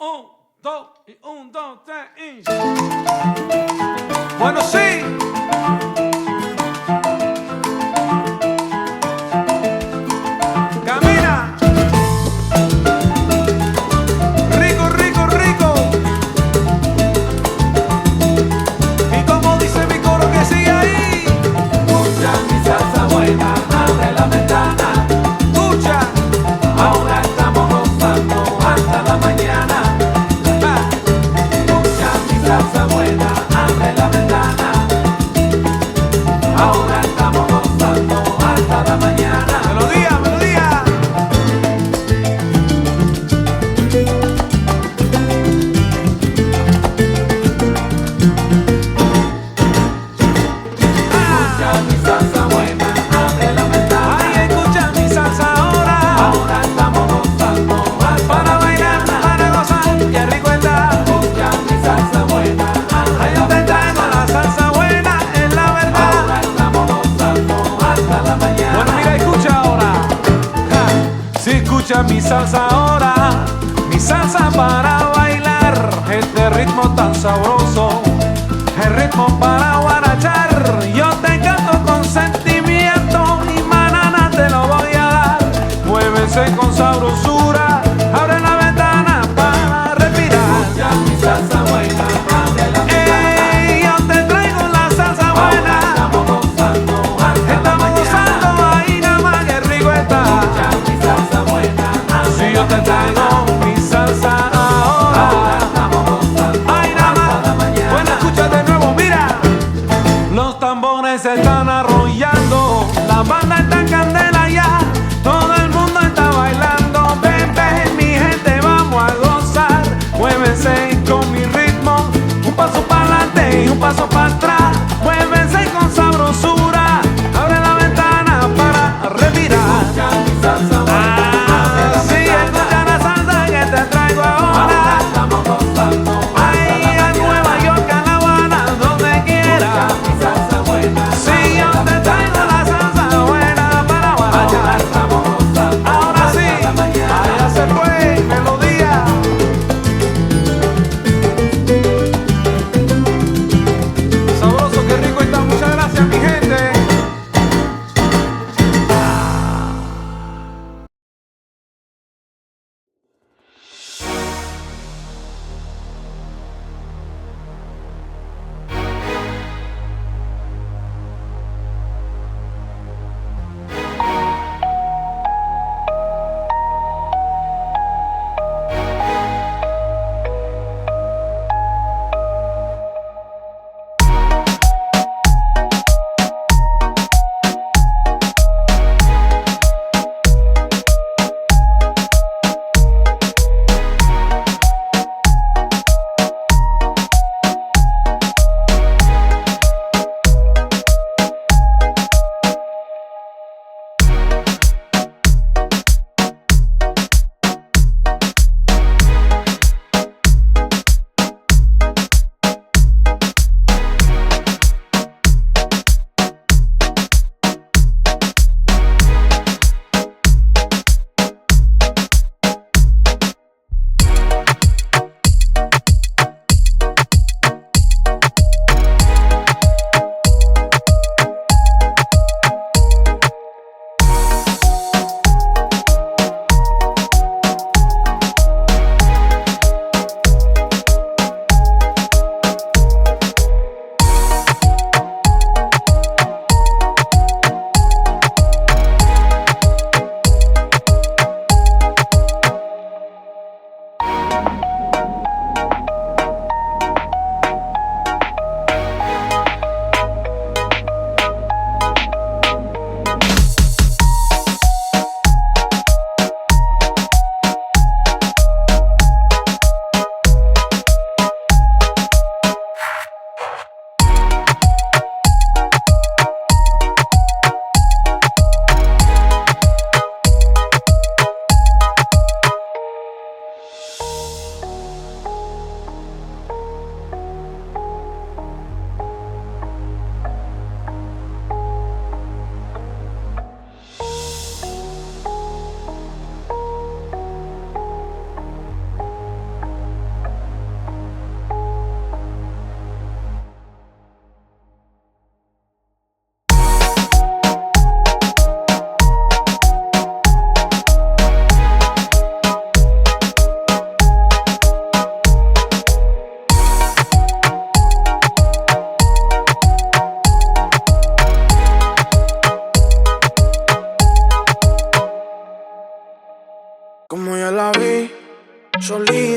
Un, dos, y un, dos, tres, y... Bueno, sí. Camina. Rico, rico, rico. Y como dice mi coro que sigue ahí. Escucha mi salsa buena, abre la ventana. Escucha. Ahora estamos gozando hasta la mañana. Escucha mi salsa buena, abre la ventana. Ahora estamos gozando hasta la mañana. Melodía, melodía. Escucha mi salsa buena, abre la ventana. Ay, escucha mi salsa ahora. Ahora estamos gozando hasta Para la bailar, mañana. para gozar, qué rico está. Escucha mi salsa buena, abre Ay, la yo te traigo ventana. la salsa buena, es la verdad. Ahora estamos gozando hasta la mañana. Bueno, mira, escucha ahora. Ja. Si escucha mi salsa ahora, mi salsa para bailar, este ritmo tan sabroso, el ritmo para guarachar. Yo te canto con sentimiento y manana te lo voy a dar. Muévese con sabrosura, abre la ventana para respirar. Escucha mi salsa buena, abre la ventana. Ey, yo te traigo la salsa Ahora buena. estamos gozando hasta la Estamos mañana. gozando ahí nada más, que rico está. Escucha mi salsa buena, abre Si yo la te ventana. traigo mi salsa Ahora ahora, estamos gozando ay nada hasta la más. mañana. Bueno, escucha de nuevo, mira.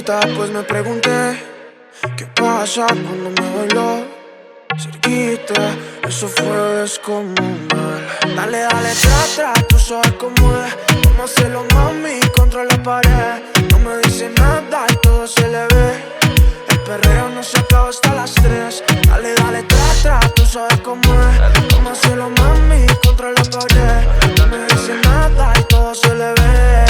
solita, pues me pregunté ¿qué pasa cuando me bailó cerquita? Eso fue descomunal. Dale, dale, tra, tú sabes cómo es. Vamos a hacerlo, mami, contra la pared. No me dice nada y todo se le ve. El perreo no se acaba hasta las 3. Dale, dale, tra, tú sabes cómo es. Vamos a hacerlo, mami, contra la pared. No me dice nada y todo se le ve.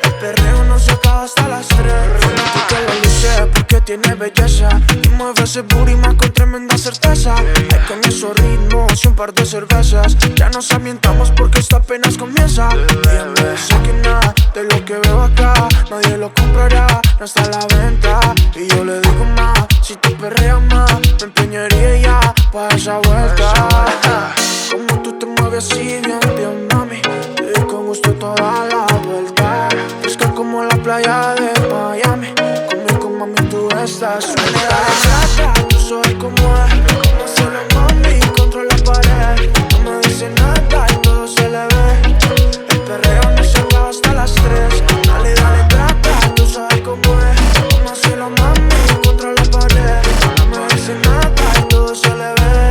El perreo no se acaba hasta las 3. Fanática la luce porque tiene belleza y mueve ese booty más con tremenda certeza. Hay con esos ritmos y un par de cervezas ya nos ambientamos porque esto apenas comienza. Ella me dice que nada de lo que veo acá nadie lo comprará, no está a la venta. Y yo le digo más, si tú perreas más me empeñaría ya pa' esa vuelta. Como tú te mueves así bien, bien mami, y con gusto toda la vuelta. Fresca como la playa de Miami, conmigo mami tú estás suelta. Tú sabes cómo es, como hacerlo mami contra la pared. No me dice nada y todo se le ve. El perreo no se acaba hasta las 3. Dale, dale, trata, tú sabes cómo es, como hacerlo mami contra la pared. No me dice nada y todo se le ve.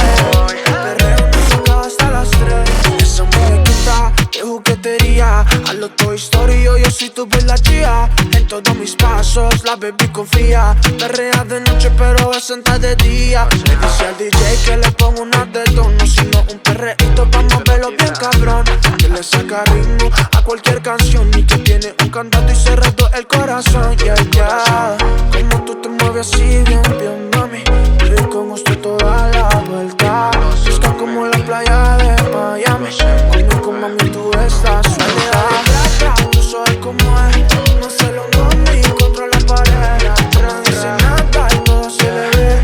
El perreo no se acaba hasta las 3. Esa muñequita de juguetería, a lo Toy Story yo soy tu bella tía. En todos mis pasos la baby confía. Perrea de noche pero bastante de día. Le dice al DJ que le pongo una de tono, sino un perreíto pa' moverlo bien cabrón. Que le saca ritmo a cualquier canción y que tiene un cantante y cerrado el corazón. Yeah, yeah. Como tú te mueves así bien, bien mami, y con gusto toda la vuelta. Fresca como la playa de Miami, conmigo mami tú estás suelta. Tú sabes cómo es, no se lo mami contra la pared. No dice nada y todo se le ve.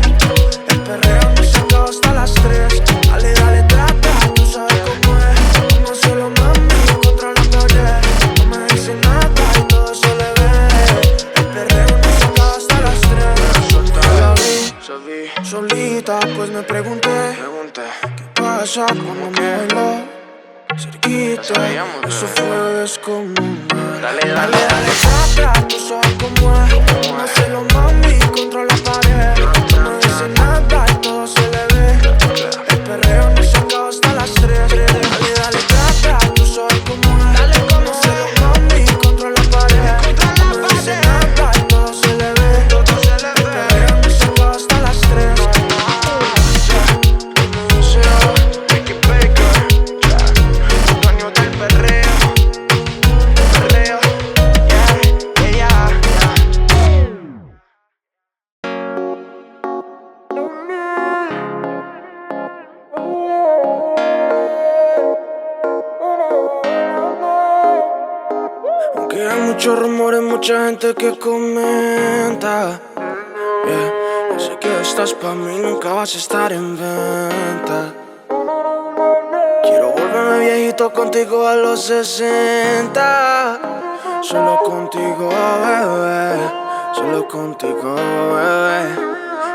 El perreo no se acaba hasta las 3. Dale, dale, trata, tú sabes cómo es. No se lo mami contra la pared. No me dice nada y todo se le ve. El perreo no se acaba hasta las 3. La vi solita, pues me pregunté ¿qué pasa cuando me bailó cerquita? Eso fue descomunal. Dale, dale, trata, tú sabes cómo es. Vamos a hacerlo mami contra la pared. No me dice nada y todo se le ve. El perreo no se acaba hasta las 3. Dale, dale, trata, tú sabes cómo es. Vamos a hacerlo mami contra la pared. No me dice nada y todo se le ve. El perreo no se acaba hasta las 3. Hay muchos rumores, mucha gente que comenta. Yo sé que estás pa' mí, nunca vas a estar en venta. Quiero volverme viejito contigo a los 60. Solo contigo, bebé. Solo contigo, bebé.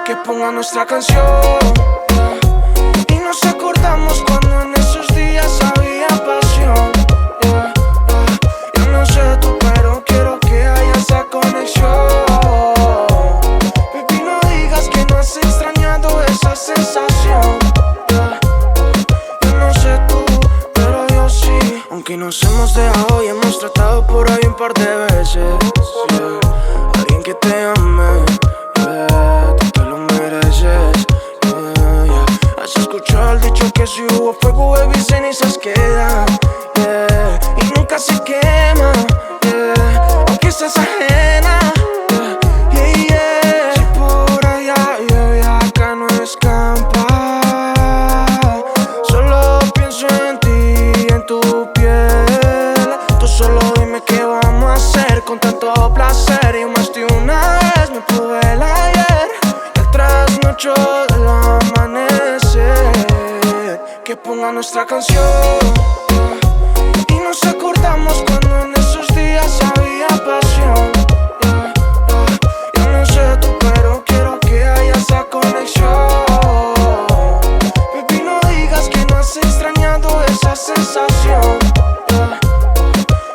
Que ponga nuestra canción y nos acordamos cuando en esos días había pasión. No sé tú, pero quiero que haya esa conexión. Baby, no digas que no has extrañado esa sensación. Yo no sé tú, pero yo sí. Aunque nos hemos dejado y hemos tratado por ahí un par de veces. Alguien que te ame, tú te lo mereces. Has escuchado el dicho que si hubo fuego, baby, cenizas quedan. Y nunca se quema, aunque estás ajena. Si por allá llueve, acá no escampa. Solo pienso en ti y en tu piel. Tú solo dime qué vamos a hacer con tanto placer. Y más de una vez me probé el ayer, el trasnocho del amanecer. Que ponga nuestra canción y nos acordamos cuando en esos días había pasión. Yo no sé tú, pero quiero que haya esa conexión. Baby, no digas que no has extrañado esa sensación.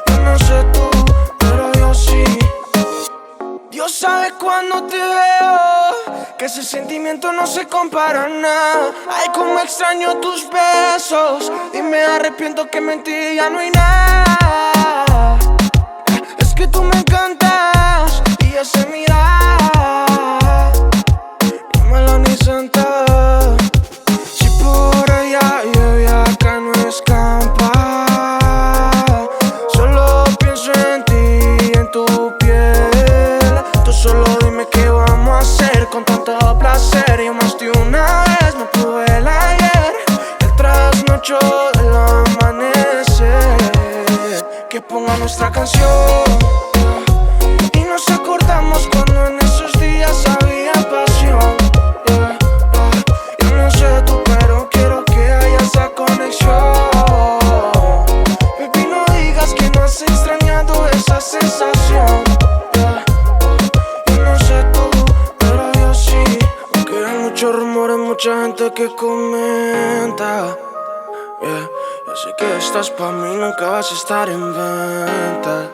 Yo no sé tú, pero yo sí. Dios sabe cuando te veo, que ese sentimiento no se compara a nada. Ay, como extraño tus besos y me arrepiento que mentí, ya no hay nada. Es que tú me encantas y ya sé mirar, dímelo ni santa. Si por allá llueve, acá no escampa. Solo pienso en ti, en tu piel. Tú solo dime qué vamos a hacer con tanto placer. Yo más de una vez me tuve el ayer, el trasnocho del amanecer. Que ponga nuestra canción y nos acordamos cuando en esos días había pasión. Yo no sé tú, pero quiero que haya esa conexión. Baby, no digas que no has extrañado esa sensación. Yo no sé tú, pero yo sí. Aunque hay muchos rumores, mucha gente que comenta. Yo sé que estás pa' mí, nunca vas a estar en venta.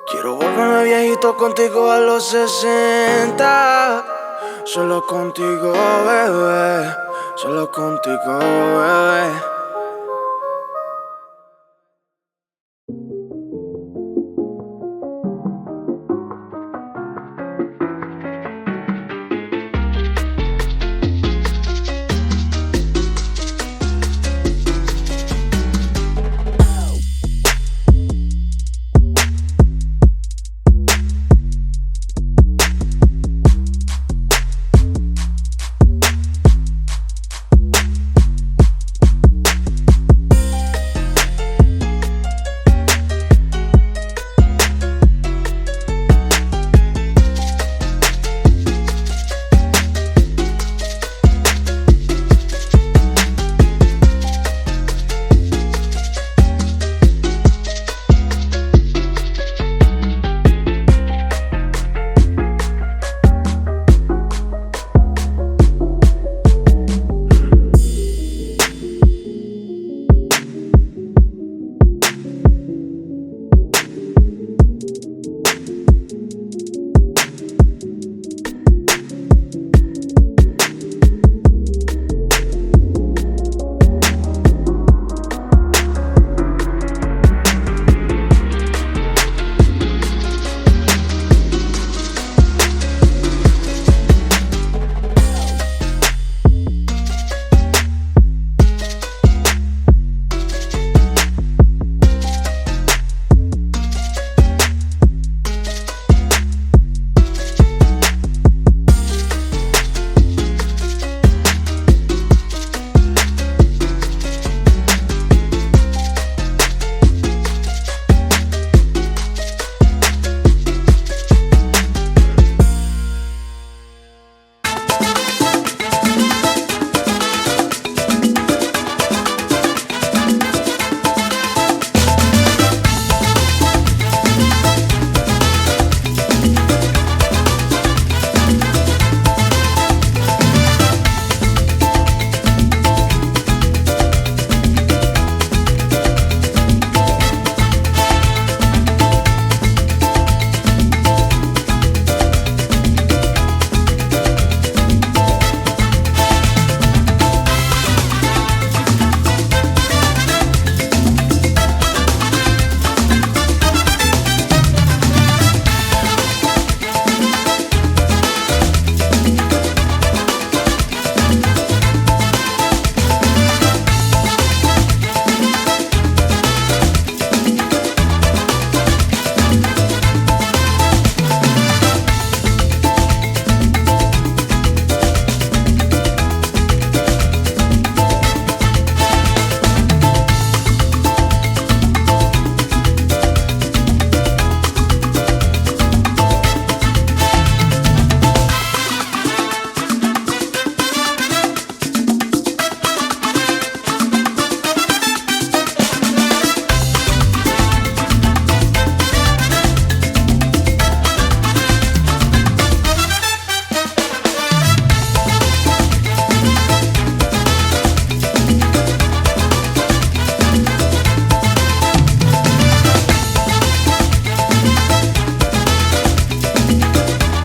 Quiero volverme viejito contigo a los 60. Solo contigo, bebé. Solo contigo, bebé.